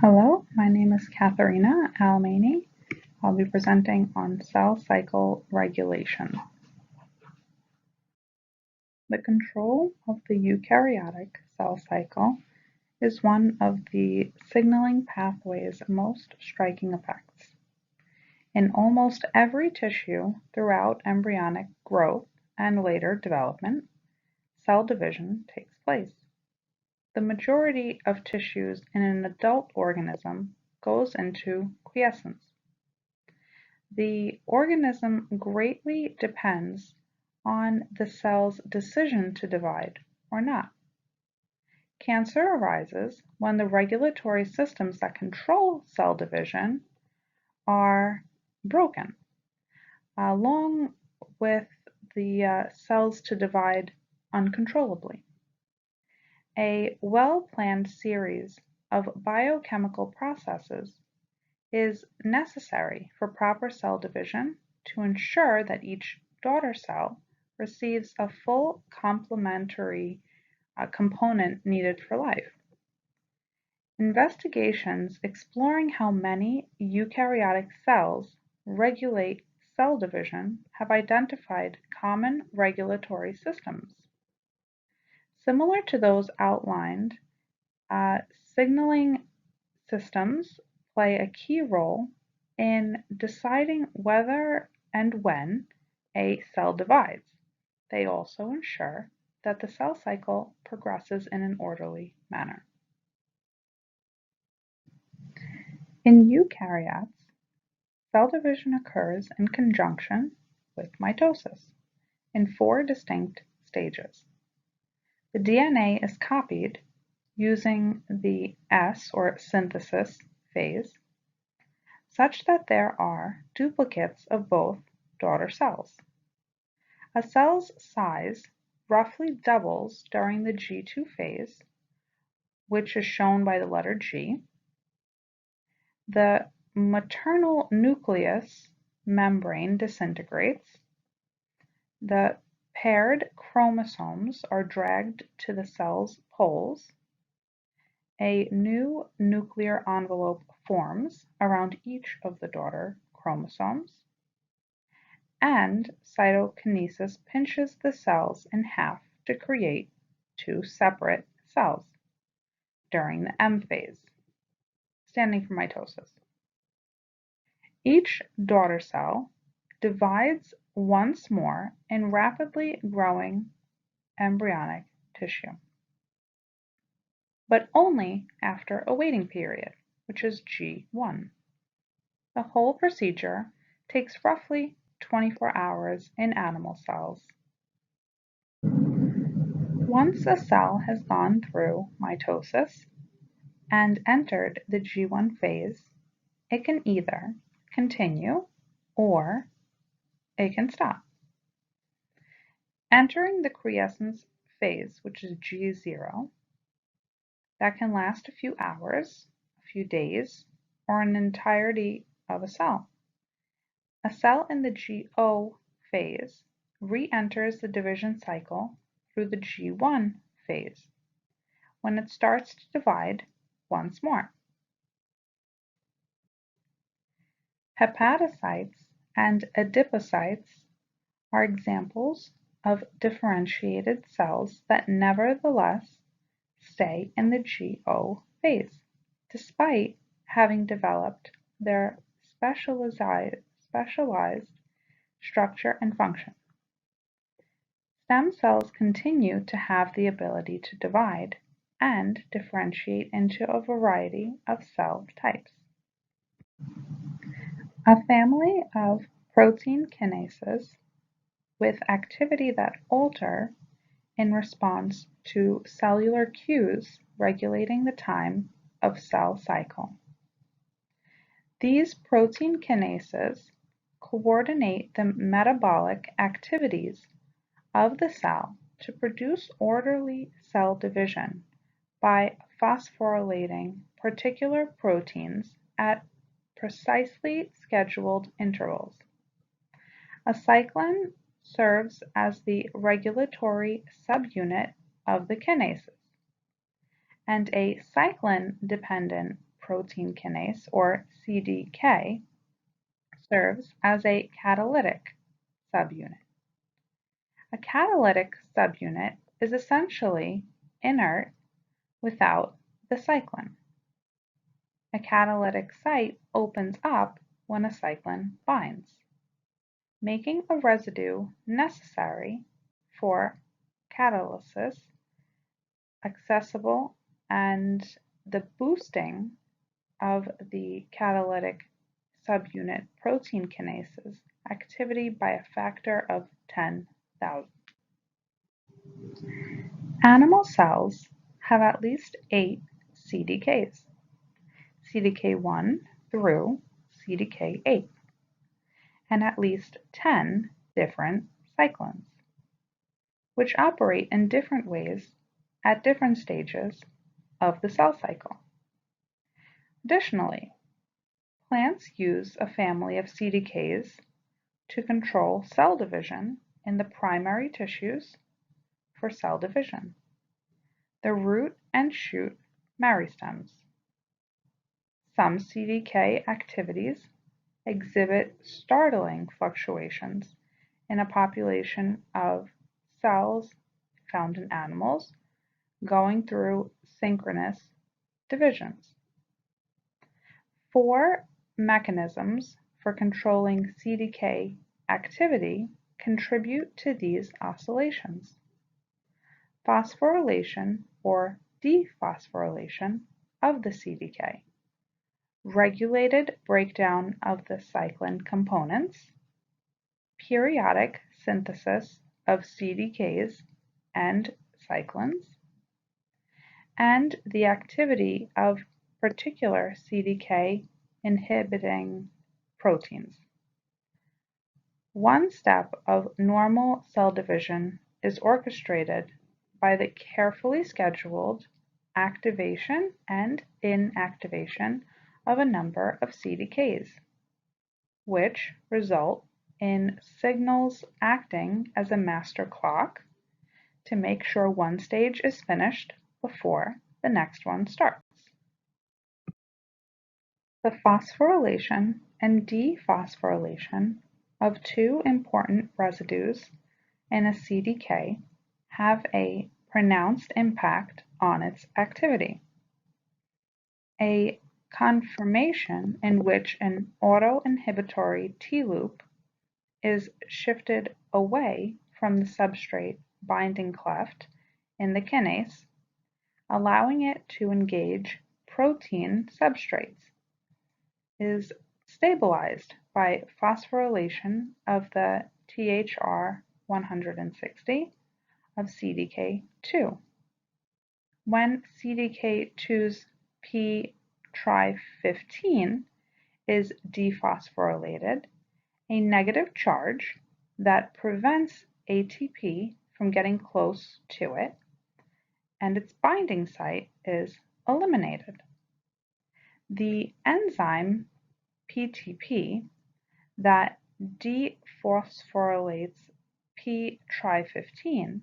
Hello, my name is Katharina Almany. I'll be presenting on cell cycle regulation. The control of the eukaryotic cell cycle is one of the signaling pathway's most striking effects. In almost every tissue throughout embryonic growth and later development, cell division takes place. The majority of tissues in an adult organism goes into quiescence. The organism greatly depends on the cell's decision to divide or not. Cancer arises when the regulatory systems that control cell division are broken, along with the cells to divide uncontrollably. A well-planned series of biochemical processes is necessary for proper cell division to ensure that each daughter cell receives a full complementary component needed for life. Investigations exploring how many eukaryotic cells regulate cell division have identified common regulatory systems. Similar to those outlined, signaling systems play a key role in deciding whether and when a cell divides. They also ensure that the cell cycle progresses in an orderly manner. In eukaryotes, cell division occurs in conjunction with mitosis in 4 distinct stages. The DNA is copied using the S or synthesis phase, such that there are duplicates of both daughter cells. A cell's size roughly doubles during the G2 phase, which is shown by the letter G. The maternal nucleus membrane disintegrates. The paired chromosomes are dragged to the cell's poles. A new nuclear envelope forms around each of the daughter chromosomes, and cytokinesis pinches the cells in half to create 2 separate cells during the M phase, standing for mitosis. Each daughter cell divides once more in rapidly growing embryonic tissue, but only after a waiting period, which is G1. The whole procedure takes roughly 24 hours in animal cells. Once a cell has gone through mitosis and entered the G1 phase, it can either continue or it can stop. Entering the quiescence phase, which is G0, that can last a few hours, a few days, or an entirety of a cell. A cell in the GO phase re-enters the division cycle through the G1 phase, when it starts to divide once more. Hepatocytes and adipocytes are examples of differentiated cells that nevertheless stay in the GO phase, despite having developed their specialized structure and function. Stem cells continue to have the ability to divide and differentiate into a variety of cell types. A family of protein kinases with activity that alter in response to cellular cues regulating the time of cell cycle. These protein kinases coordinate the metabolic activities of the cell to produce orderly cell division by phosphorylating particular proteins at precisely scheduled intervals. A cyclin serves as the regulatory subunit of the kinases, and a cyclin-dependent protein kinase, or CDK, serves as a catalytic subunit. A catalytic subunit is essentially inert without the cyclin. A catalytic site opens up when a cyclin binds, making a residue necessary for catalysis accessible and the boosting of the catalytic subunit protein kinases activity by a factor of 10,000. Animal cells have at least 8 CDKs, CDK1 through CDK8, and at least 10 different cyclins, which operate in different ways at different stages of the cell cycle. Additionally, plants use a family of CDKs to control cell division in the primary tissues for cell division, the root and shoot meristems. Some CDK activities exhibit startling fluctuations in a population of cells found in animals going through synchronous divisions. 4 mechanisms for controlling CDK activity contribute to these oscillations: phosphorylation or dephosphorylation of the CDK, regulated breakdown of the cyclin components, periodic synthesis of CDKs and cyclins, and the activity of particular CDK inhibiting proteins. One step of normal cell division is orchestrated by the carefully scheduled activation and inactivation of a number of CDKs, which result in signals acting as a master clock to make sure one stage is finished before the next one starts. The phosphorylation and dephosphorylation of 2 important residues in a CDK have a pronounced impact on its activity. A conformation in which an autoinhibitory T-loop is shifted away from the substrate binding cleft in the kinase, allowing it to engage protein substrates, is stabilized by phosphorylation of the THR-160 of CDK2. When CDK2's p-try15 is dephosphorylated, a negative charge that prevents ATP from getting close to it, and its binding site is eliminated. The enzyme PTP that dephosphorylates p-try15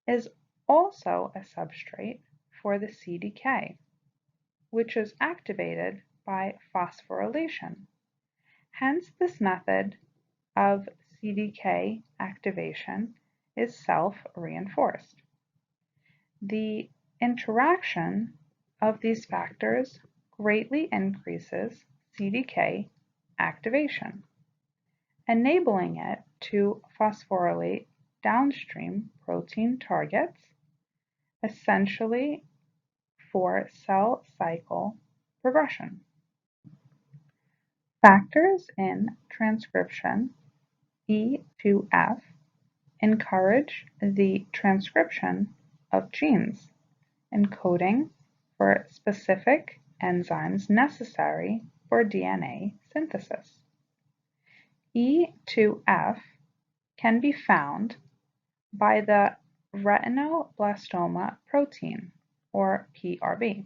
is also a substrate for the CDK, which is activated by phosphorylation. Hence, this method of CDK activation is self-reinforced. The interaction of these factors greatly increases CDK activation, enabling it to phosphorylate downstream protein targets, essentially for cell cycle progression. Factors in transcription E2F encourage the transcription of genes encoding for specific enzymes necessary for DNA synthesis. E2F can be found by the retinoblastoma protein, or PRB.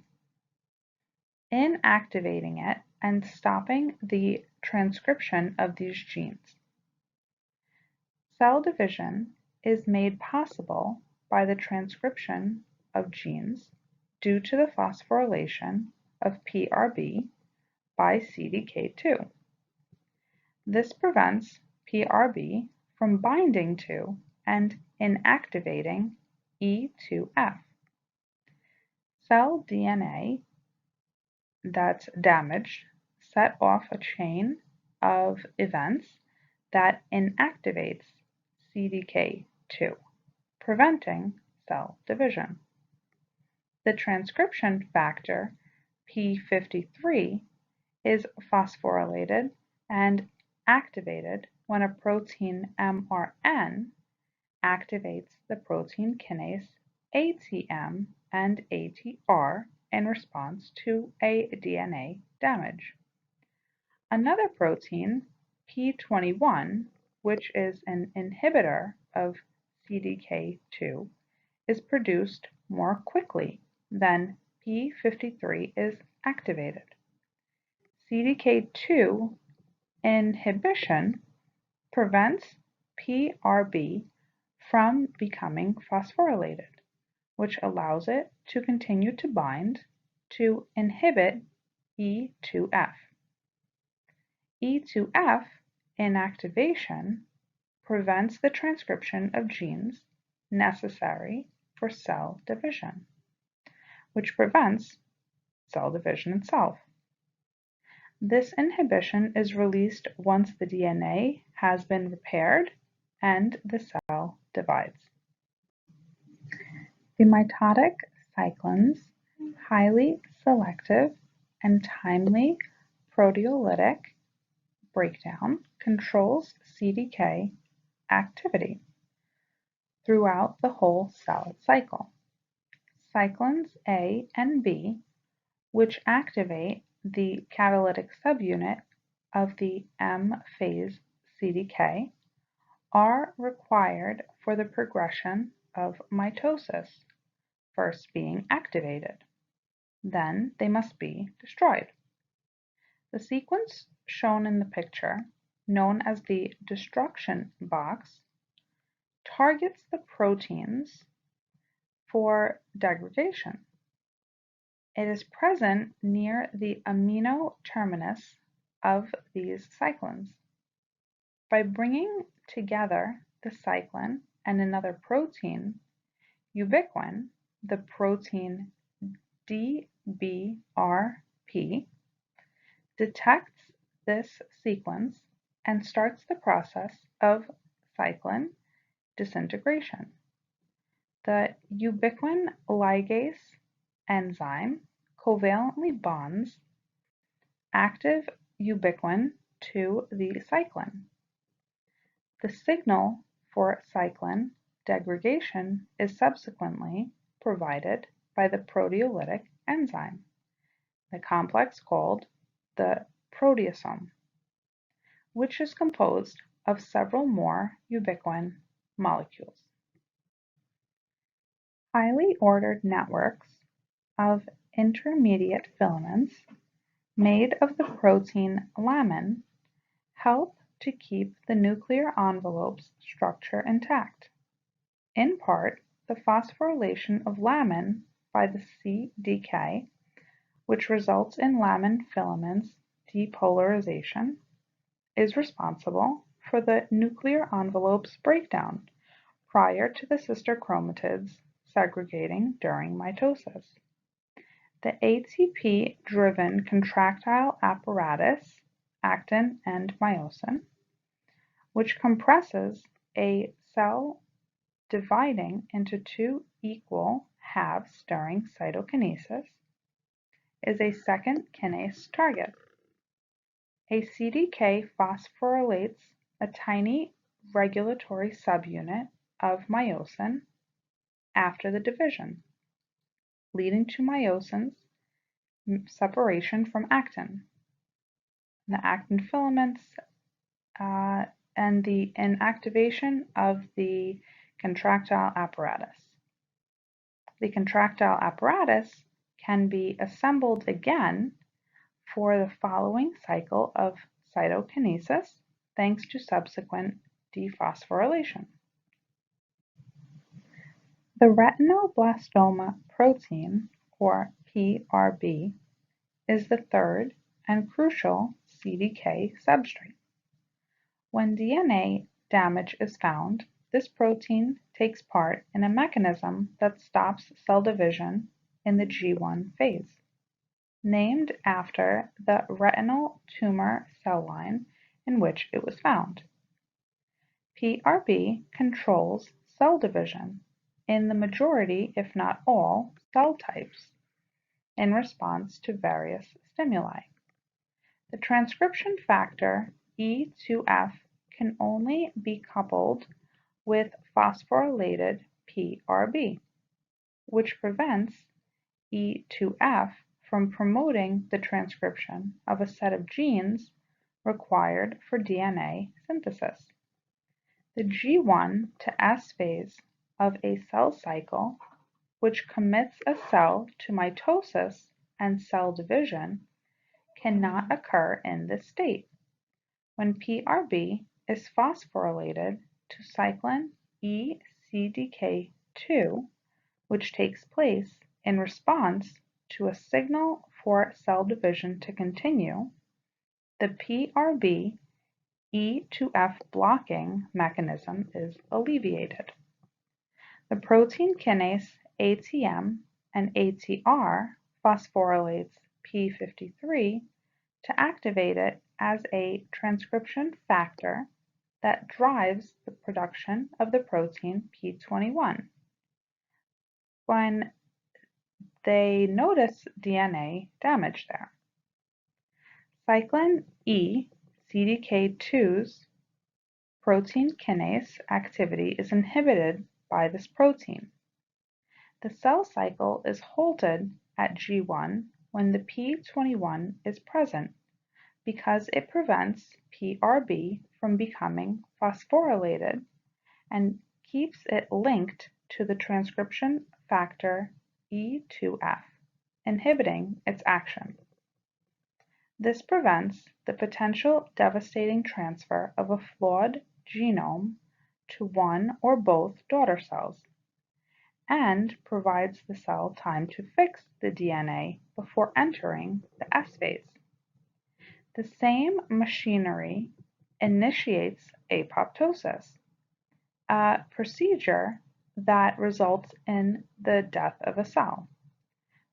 Inactivating it and stopping the transcription of these genes. Cell division is made possible by the transcription of genes due to the phosphorylation of PRB by CDK2. This prevents PRB from binding to and inactivating E2F. Cell DNA that's damaged set off a chain of events that inactivates CDK2, preventing cell division. The transcription factor P53 is phosphorylated and activated when a protein mRN activates the protein kinase ATM and ATR in response to a DNA damage. Another protein, P21, which is an inhibitor of CDK2, is produced more quickly than P53 is activated. CDK2 inhibition prevents PRB from becoming phosphorylated, which allows it to continue to bind to inhibit E2F. E2F inactivation prevents the transcription of genes necessary for cell division, which prevents cell division itself. This inhibition is released once the DNA has been repaired and the cell divides. The mitotic cycline's highly selective and timely proteolytic breakdown controls CDK activity throughout the whole cell cycle. Cyclins A and B, which activate the catalytic subunit of the M-phase CDK, are required for the progression of mitosis, first being activated. Then they must be destroyed. The sequence shown in the picture, known as the destruction box, targets the proteins for degradation. It is present near the amino terminus of these cyclins. By bringing together the cyclin and another protein, ubiquin, the protein DBRP, detects this sequence and starts the process of cyclin disintegration. The ubiquin ligase enzyme covalently bonds active ubiquin to the cyclin. The signal for cyclin degradation is subsequently provided by the proteolytic enzyme, the complex called the proteasome, which is composed of several more ubiquin molecules. Highly ordered networks of intermediate filaments made of the protein lamin help to keep the nuclear envelope's structure intact. In part, the phosphorylation of lamin by the CDK, which results in lamin filaments depolarization, is responsible for the nuclear envelope's breakdown prior to the sister chromatids segregating during mitosis. The ATP-driven contractile apparatus, actin and myosin, which compresses a cell dividing into two equal halves during cytokinesis, is a second kinase target. A CDK phosphorylates a tiny regulatory subunit of myosin after the division, leading to myosin's separation from actin. The actin filaments and the inactivation of the contractile apparatus. The contractile apparatus can be assembled again for the following cycle of cytokinesis thanks to subsequent dephosphorylation. The retinoblastoma protein, or PRB, is the third and crucial CDK substrate. When DNA damage is found, this protein takes part in a mechanism that stops cell division in the G1 phase, named after the retinal tumor cell line in which it was found. PRB controls cell division in the majority, if not all, cell types in response to various stimuli. The transcription factor E2F can only be coupled with phosphorylated PRB, which prevents E2F from promoting the transcription of a set of genes required for DNA synthesis. The G1 to S phase of a cell cycle, which commits a cell to mitosis and cell division, cannot occur in this state. When PRB is phosphorylated to cyclin E-CDK2, which takes place in response to a signal for cell division to continue, the PRB E2F blocking mechanism is alleviated. The protein kinase ATM and ATR phosphorylates p53 to activate it as a transcription factor that drives the production of the protein p21. When they notice DNA damage there, cyclin E CDK2's protein kinase activity is inhibited by this protein. The cell cycle is halted at G1 when the p21 is present because it prevents PRB from becoming phosphorylated and keeps it linked to the transcription factor E2F, inhibiting its action. This prevents the potential devastating transfer of a flawed genome to one or both daughter cells, and provides the cell time to fix the DNA before entering the S phase. The same machinery initiates apoptosis, a procedure that results in the death of a cell,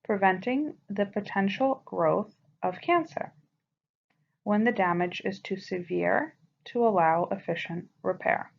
preventing the potential growth of cancer when the damage is too severe to allow efficient repair.